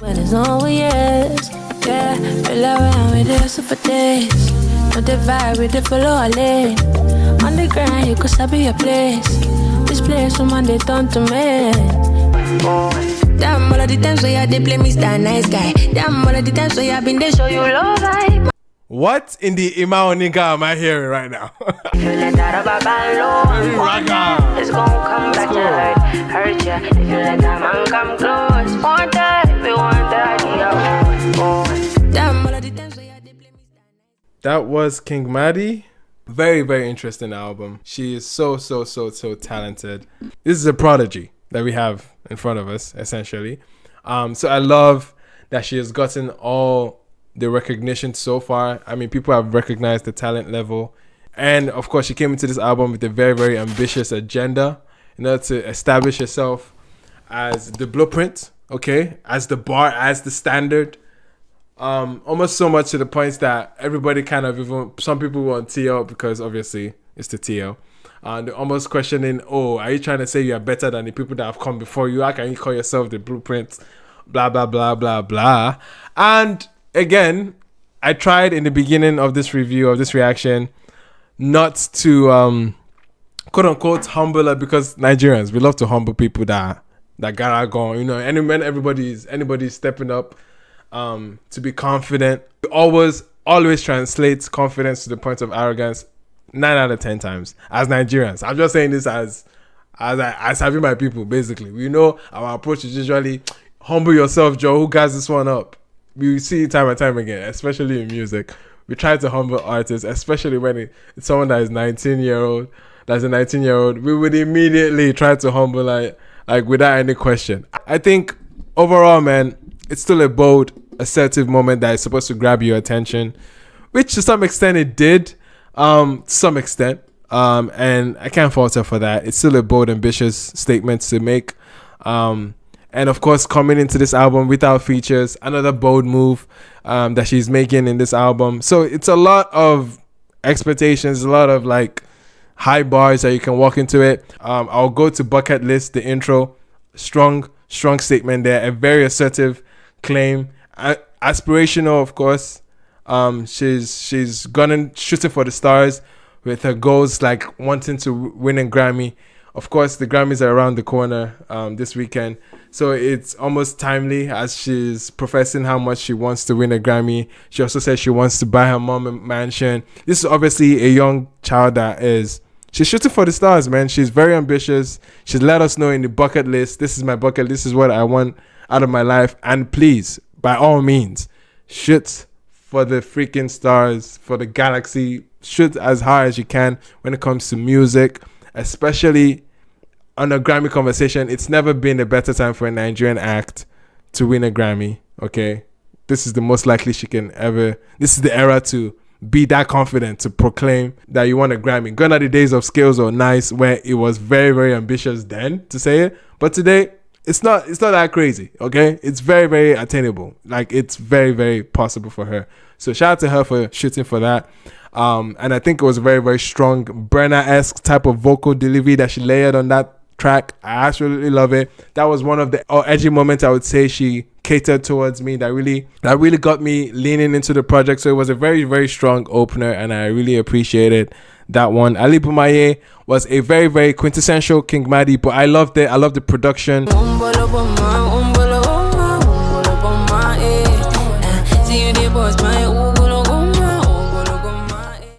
When it's over, yes, yeah, feel around with this for days. Not the vibe with the follow a lane. On the grind, you could be a place. This place, woman, they turn to me. Damn, all of the times where they play me star nice guy. Damn, all of the times where I've been they show you love like. What in the Imaonika am I hearing right now? If you let that up alone, it's gonna come back to hurt ya. If you let that man come close, one time, we want that, damn, all of the times where they play me star nice. That was Qing Madi. Very, very interesting album. She is so talented. This is a prodigy that we have in front of us, essentially. So I love that she has gotten all the recognition so far. I mean, people have recognized the talent level. And of course, she came into this album with a very, very ambitious agenda in order to establish herself as the blueprint, okay, as the bar, as the standard. Almost so much to the point that everybody kind of, even some people want TL because obviously it's the TL. They're almost questioning, oh, are you trying to say you are better than the people that have come before you? How can you call yourself the blueprint? Blah, blah, blah, blah, blah. And again, I tried in the beginning of this review, of this reaction, not to quote unquote humble her, because Nigerians, we love to humble people that gotta go, you know, and when anybody's stepping up to be confident, it always translates confidence to the point of arrogance 9 out of 10 times as Nigerians. I'm just saying this as having my people, basically. We know our approach is usually humble yourself, Joe, who gas this one up. We see it time and time again, especially in music. We try to humble artists, especially when it's someone that is 19-year-old, that's a 19-year-old. We would immediately try to humble like without any question. I think overall, man, it's still a bold, assertive moment that is supposed to grab your attention, which to some extent it did, to some extent. And I can't fault her for that. It's still a bold, ambitious statement to make. And of course, coming into this album without features, another bold move that she's making in this album. So it's a lot of expectations, a lot of like high bars that you can walk into it. I'll go to Bucket List, the intro. Strong statement there. A very assertive claim. Aspirational, of course. She's gone shooting for the stars with her goals, like wanting to win a Grammy. Of course, the Grammys are around the corner this weekend. So it's almost timely as she's professing how much she wants to win a Grammy. She also says she wants to buy her mom a mansion. This is obviously a young child she's shooting for the stars, man. She's very ambitious. She's let us know in the bucket list, this is my bucket, this is what I want out of my life. And please, by all means, shoot for the freaking stars, for the galaxy. Shoot as high as you can when it comes to music, especially on a Grammy conversation. It's never been a better time for a Nigerian act to win a Grammy, okay? This is the most likely she can ever. This is the era to be that confident, to proclaim that you won a Grammy. Gone are the days of Skills or Nice, where it was very, very ambitious then to say it. But today, it's not that crazy, okay? It's very, very attainable. Like, it's very, very possible for her. So shout out to her for shooting for that. And I think it was a very, very strong Brenna-esque type of vocal delivery that she layered on that track. I absolutely love it. That was one of the edgy moments I would say she catered towards me that really got me leaning into the project. So it was a very, very strong opener, and I really appreciated that one. Ali Bumaye was a very, very quintessential Qing Madi, but I loved it. I loved the production.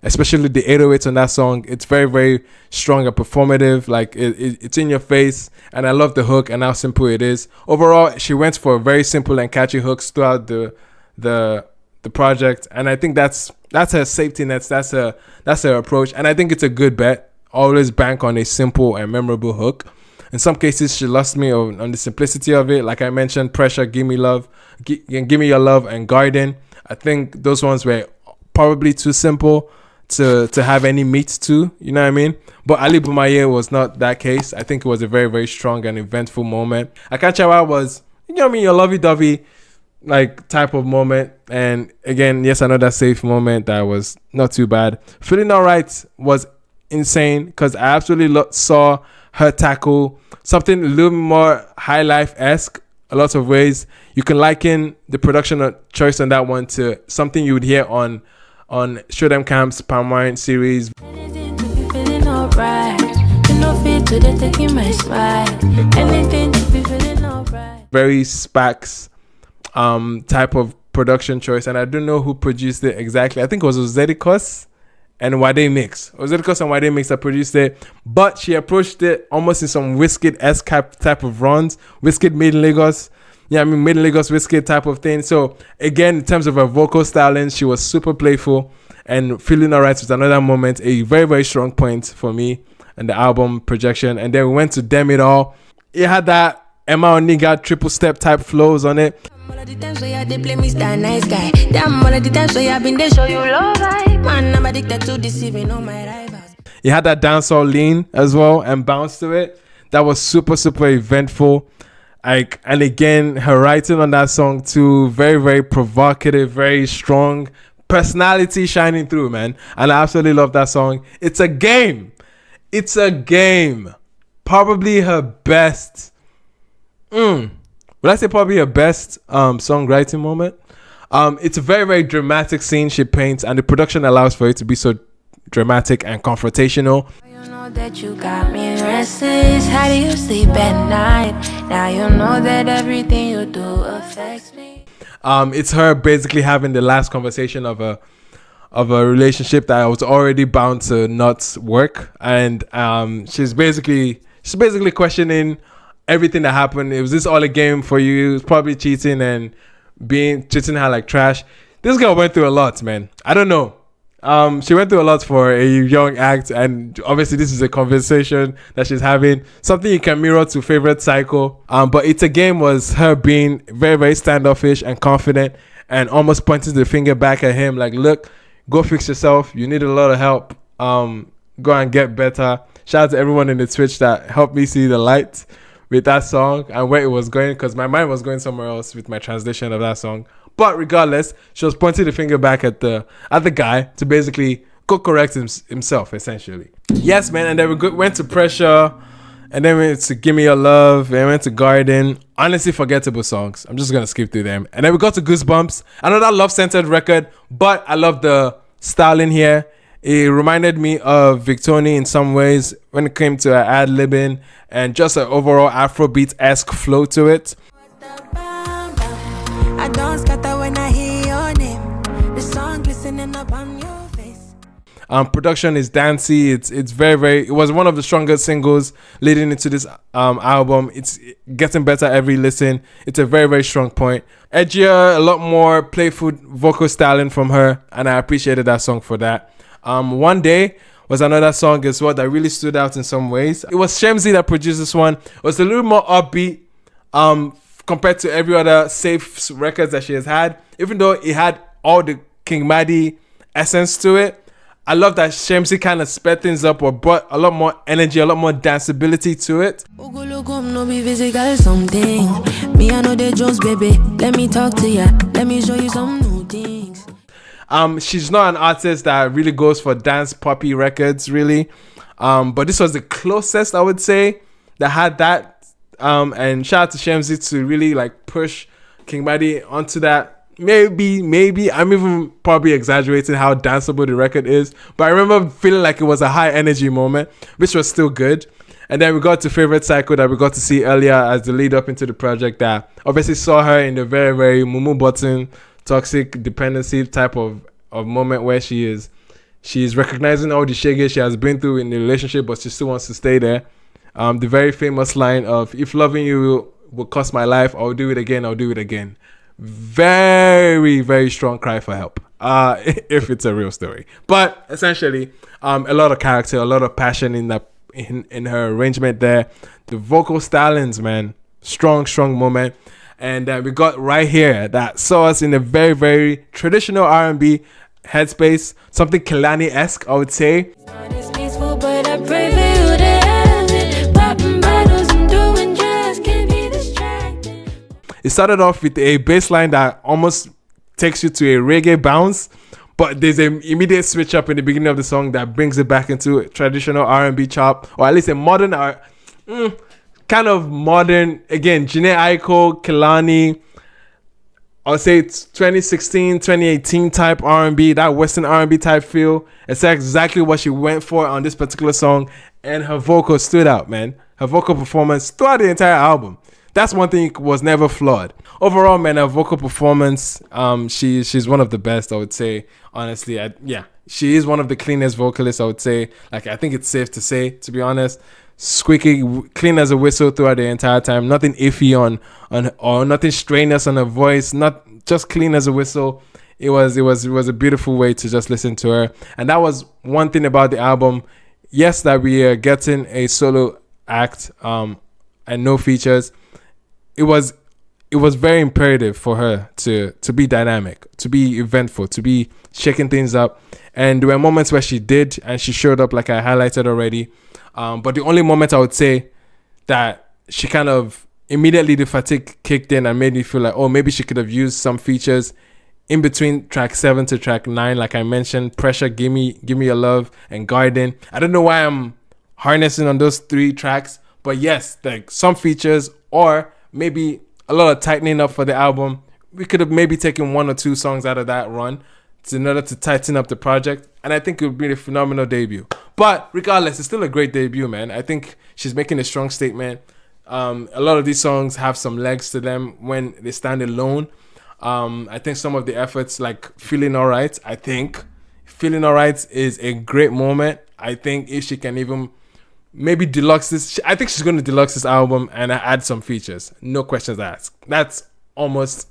Especially the 808s on that song. It's very, very strong and performative. Like it's in your face, and I love the hook and how simple it is. Overall, she went for very simple and catchy hooks throughout the project, and I think that's her safety nets. That's her approach, and I think it's a good bet. Always bank on a simple and memorable hook. In some cases, she lost me on the simplicity of it. Like I mentioned, Pressure, Give Me Love, Give Me Your Love, and Garden. I think those ones were probably too simple to have any meat to, you know what I mean? But Ali Bumaye was not that case. I think it was a very, very strong and eventful moment. Akachawa was, you know what I mean, your lovey-dovey like type of moment. And again, yes, another safe moment that was not too bad. Feeling Alright was insane because I absolutely saw her tackle something a little more high life-esque a lot of ways. You can liken the production choice on that one to something you would hear on Show Them Camp's Palm Wine series. Anything to be feeling alright. You know, fit to the taking my smile. Anything to be feeling alright. Very Spax type of production choice, and I don't know who produced it exactly. I think it was Ozedikos and Wade Mix. Ozedikos and Wade Mix that produced it, but she approached it almost in some Wizkid-esque type of runs. Wizkid made in Lagos. Yeah, I mean, made in Lagos Wizkid type of thing. So again, in terms of her vocal styling, she was super playful, and Feeling Alright was another moment, a very, very strong point for me in the album projection. And then we went to Dem It All. It had that Emma Oniga triple step type flows on it. All of the times where they play me star nice guy. Damn, all of the times where I've been there show you love right. Man, I'm addicted to deceiving all my rivals. It had that dancehall lean as well and bounce to it. That was super, super eventful. Like, and again, her writing on that song too, very, very provocative, very strong personality shining through, man. And I absolutely love that song. It's a game. It's a game. Probably her best. Would I say probably her best songwriting moment? It's a very, very dramatic scene she paints, and the production allows for it to be so dramatic and confrontational. You know that you got me restless. How do you sleep at night? Now you know that everything you do affects me. It's her basically having the last conversation of a relationship that was already bound to not work, and she's basically questioning everything that happened. Was this all a game for you? It was probably cheating and treating her like trash. This girl went through a lot, man. I don't know. She went through a lot for a young act, and obviously this is a conversation that she's having, something you can mirror to Favorite Cycle. But It's a Game was her being very, very standoffish and confident, and almost pointing the finger back at him like, look, go fix yourself. You need a lot of help. Go and get better. Shout out to everyone in the Twitch that helped me see the light with that song and where it was going, because my mind was going somewhere else with my translation of that song. But regardless, she was pointing the finger back at the guy to basically go correct himself, essentially. Yes, man. And then we went to Pressure, and then we went to Give Me Your Love, and we went to Garden. Honestly, forgettable songs. I'm just gonna skip through them. And then we got to Goosebumps, another love-centered record, but I love the styling here. It reminded me of Victoni in some ways when it came to ad-libbing and just an overall Afrobeat-esque flow to it. I don't scatter when I hear your name. The song listening up on your face. Production is dancey. It's very, very. It was one of the strongest singles leading into this album. It's getting better every listen. It's a very, very strong point. Edgier, a lot more playful vocal styling from her, and I appreciated that song for that. One Day was another song as well that really stood out in some ways. It was Shemzy that produced this one. It was a little more upbeat compared to every other safe records that she has had, even though it had all the Qing Madi essence to it. I love that Shemzy kind of sped things up or brought a lot more energy, a lot more danceability to it. No be physical something. Me I know the jokes, baby. Let me talk to ya. Let me show you some new things. She's not an artist that really goes for dance poppy records, really. But this was the closest, I would say, that had that. And shout out to Shemzy to really like push Qing Madi onto that. Maybe I'm even probably exaggerating how danceable the record is, but I remember feeling like it was a high energy moment, which was still good. And then we got to Favorite Cycle that we got to see earlier as the lead up into the project, that obviously saw her in the very, very mumu button toxic dependency type of moment where she's recognizing all the shege she has been through in the relationship, but she still wants to stay there. The very famous line of, if loving you will cost my life, I'll do it again, I'll do it again. Very, very strong cry for help, if it's a real story. But essentially, a lot of character, a lot of passion in her arrangement there. The vocal stylings, man, strong moment. And we got right here that saw us in a very, very traditional R&B headspace, something Kehlani-esque, I would say. It's peaceful, but I pray for you to have it. Popping bottles and doing drugs can be distracting. It started off with a bass line that almost takes you to a reggae bounce, but there's an immediate switch up in the beginning of the song that brings it back into a traditional R&B chop, or at least a modern kind of modern, again, Jhené Aiko, Kehlani, I'll say it's 2016, 2018 type R&B, that Western R&B type feel. It's exactly what she went for on this particular song. And her vocal stood out, man. Her vocal performance throughout the entire album. That's one thing was never flawed. Overall, man, her vocal performance, she's one of the best, I would say. Honestly, yeah, she is one of the cleanest vocalists, I would say. Like, I think it's safe to say, to be honest. Squeaky, clean as a whistle throughout the entire time. Nothing iffy on or nothing strenuous on her voice. Not just clean as a whistle. It was a beautiful way to just listen to her. And that was one thing about the album. Yes, that we are getting a solo act and no features. It was very imperative for her to be dynamic, to be eventful, to be shaking things up. And there were moments where she did, and she showed up, like I highlighted already. But the only moment I would say that she kind of immediately the fatigue kicked in and made me feel like, oh, maybe she could have used some features in between track 7 to track 9. Like I mentioned, Pressure, Give Me Your Love, and Garden. I don't know why I'm harnessing on those 3 tracks, but yes, like some features or maybe a lot of tightening up for the album. We could have maybe taken 1 or 2 songs out of that run in order to tighten up the project, and I think it would be a phenomenal debut. But regardless, it's still a great debut, man. I think she's making a strong statement. A lot of these songs have some legs to them when they stand alone. I think some of the efforts, like Feeling Alright, I think Feeling Alright is a great moment. I think if she can even maybe deluxe this, I think she's going to deluxe this album and add some features. No questions asked. That's almost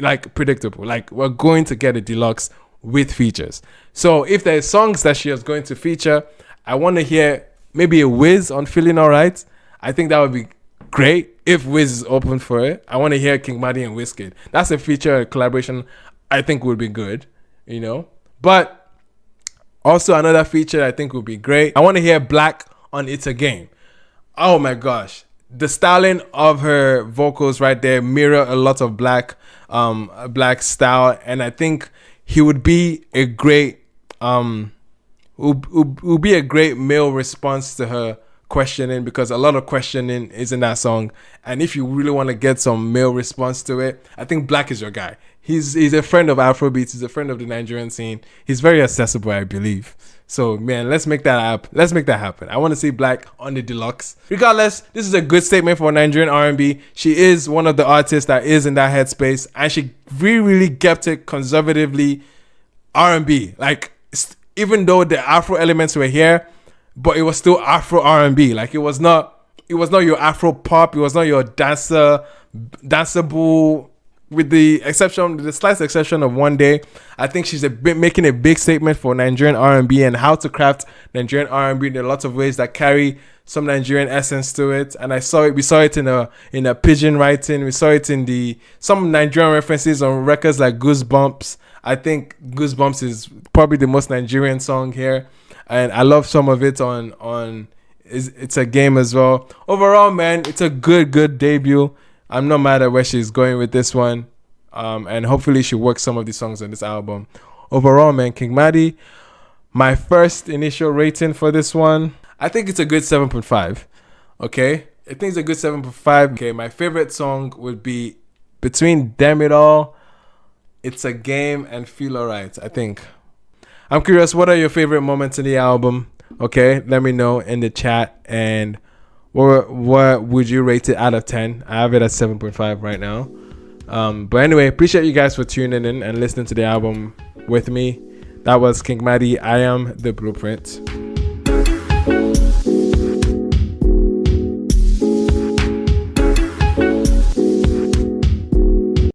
like predictable. Like we're going to get a deluxe with features. So if there's songs that she is going to feature, I want to hear maybe a Wiz on Feeling Alright. I think that would be great if Wiz is open for it. I want to hear Qing Madi and Wizkid. That's a feature, a collaboration I think would be good, you know. But also another feature I think would be great. I want to hear Black on It's a Game. Oh my gosh. The styling of her vocals right there mirror a lot of Black style, and I think he would be a great would be a great male response to her questioning, because a lot of questioning is in that song, and if you really want to get some male response to it, I think Black is your guy. He's a friend of Afrobeats. He's a friend of the Nigerian scene. He's very accessible, I believe. So, man, let's make that happen. Let's make that happen. I want to see Black on the deluxe. Regardless, this is a good statement for Nigerian R&B. She is one of the artists that is in that headspace, and she really kept it conservatively R&B. Like, even though the Afro elements were here, but it was still Afro R&B. Like, it was not your Afro pop. It was not your danceable. With the slight exception of One Day, I think she's making a big statement for Nigerian R&B and how to craft Nigerian R&B in a lot of ways that carry some Nigerian essence to it. And we saw it in a pidgin writing. We saw it in some Nigerian references on records like Goosebumps. I think Goosebumps is probably the most Nigerian song here, and I love some of it on It's a Game as well. Overall, man, it's a good debut. I'm not mad at where she's going with this one. And hopefully she works some of the songs on this album. Overall, man, Qing Madi, my first initial rating for this one, I think it's a good 7.5. Okay? I think it's a good 7.5. Okay, my favorite song would be between Damn It All, It's a Game, and Feel Alright, I think. I'm curious, what are your favorite moments in the album? Okay, let me know in the chat. And what would you rate it out of 10? I have it at 7.5 right now. But anyway, appreciate you guys for tuning in and listening to the album with me. That was Qing Madi. I am The Blueprint.